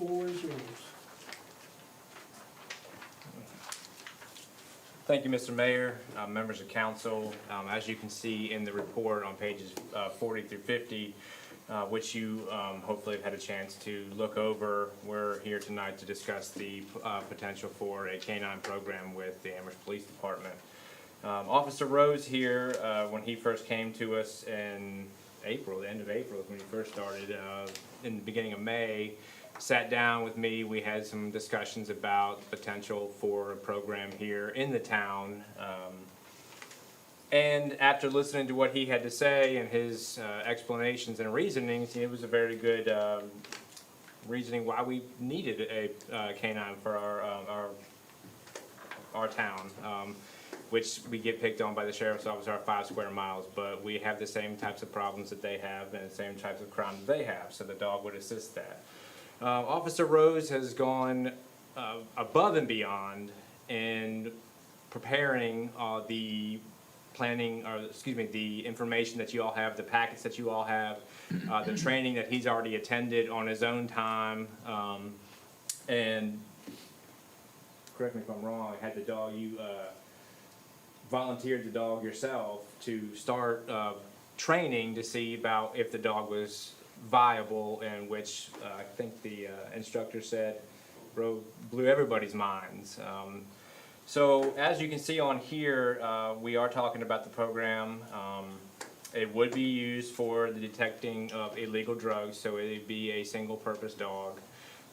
floor is yours. Thank you, Mr. Mayor, members of council. As you can see in the report on pages 40 through 50, which you hopefully have had a chance to look over, we're here tonight to discuss the potential for a canine program with the Amherst Police Department. Officer Rose here, when he first came to us in April, the end of April, when he first started, in the beginning of May, sat down with me. We had some discussions about the potential for a program here in the town. And after listening to what he had to say and his explanations and reasonings, it was a very good reasoning why we needed a canine for our town. Which we get picked on by the sheriff's office, our 5 square miles, but we have the same types of problems that they have and the same types of crimes they have, so the dog would assist that. Officer Rose has gone above and beyond in preparing the planning, or excuse me, the information that you all have, the packets that you all have, the training that he's already attended on his own time, and correct me if I'm wrong, I had the dog, you volunteered the dog yourself to start training to see about if the dog was viable, and which I think the instructor said blew everybody's minds. So as you can see on here, we are talking about the program. It would be used for the detecting of illegal drugs, so it would be a single-purpose dog.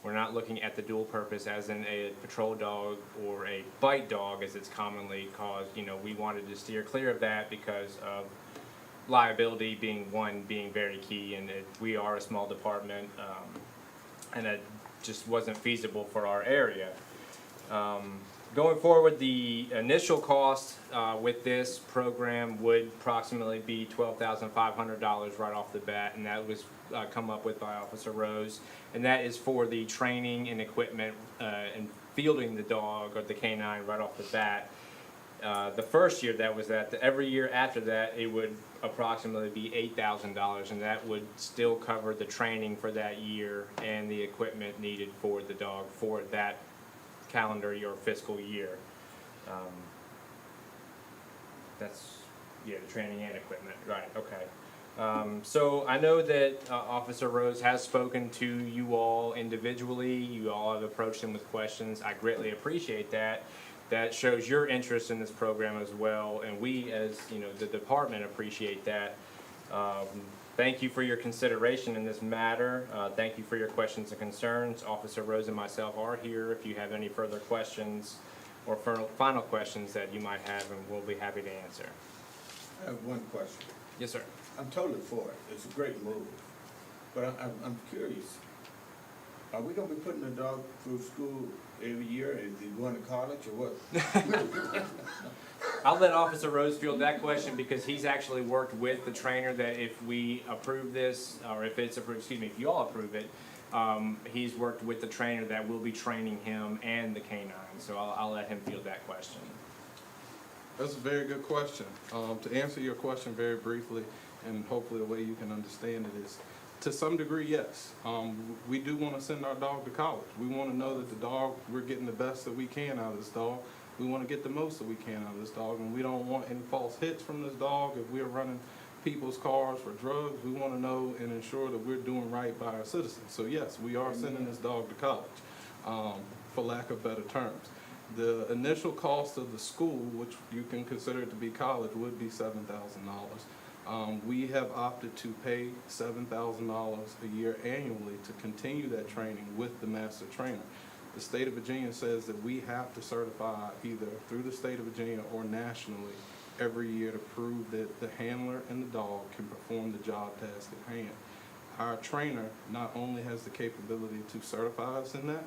We're not looking at the dual purpose as in a patrol dog or a bite dog as it's commonly called. You know, we wanted to steer clear of that because of liability being very key, and we are a small department, and it just wasn't feasible for our area. Going forward, the initial cost with this program would approximately be $12,500 right off the bat, and that was come up with by Officer Rose, and that is for the training and equipment and fielding the dog or the canine right off the bat. The first year that was that. Every year after that, it would approximately be $8,000, and that would still cover the training for that year and the equipment needed for the dog for that calendar year or fiscal year. That's, yeah, the training and equipment, right, okay. So I know that Officer Rose has spoken to you all individually. You all have approached him with questions. I greatly appreciate that. That shows your interest in this program as well, and we, as you know, the department, appreciate that. Thank you for your consideration in this matter. Thank you for your questions and concerns. Officer Rose and myself are here if you have any further questions or final questions that you might have, and we'll be happy to answer. I have one question. Yes, sir. I'm totally for it. It's a great move. But I'm curious. Are we going to be putting the dog through school every year? Is he going to college or what? I'll let Officer Rose field that question because he's actually worked with the trainer that if we approve this, or if it's approved, excuse me, if you all approve it, he's worked with the trainer that will be training him and the canine. So I'll let him field that question. That's a very good question. To answer your question very briefly, and hopefully the way you can understand it is, to some degree, yes. We do want to send our dog to college. We want to know that the dog, we're getting the best that we can out of this dog. We want to get the most that we can out of this dog, and we don't want any false hits from this dog. If we're running people's cars for drugs, we want to know and ensure that we're doing right by our citizens. So yes, we are sending this dog to college, for lack of better terms. The initial cost of the school, which you can consider to be college, would be $7,000. We have opted to pay $7,000 a year annually to continue that training with the master trainer. The state of Virginia says that we have to certify either through the state of Virginia or nationally every year to prove that the handler and the dog can perform the job task at hand. Our trainer not only has the capability to certify us in that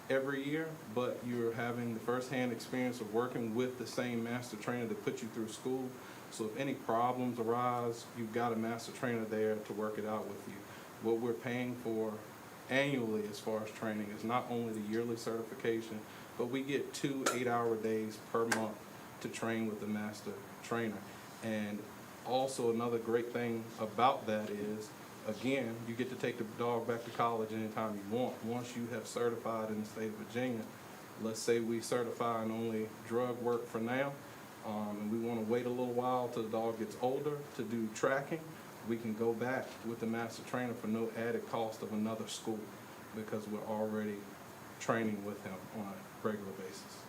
every year, but you're having the first-hand experience of working with the same master trainer that put you through school. So if any problems arise, you've got a master trainer there to work it out with you. What we're paying for annually as far as training is not only the yearly certification, but we get 2 8-hour days per month to train with the master trainer. And also another great thing about that is again, you get to take the dog back to college anytime you want. Once you have certified in the state of Virginia, let's say we certify in only drug work for now, and we want to wait a little while till the dog gets older to do tracking, we can go back with the master trainer for no added cost of another school because we're already training with him on a regular basis.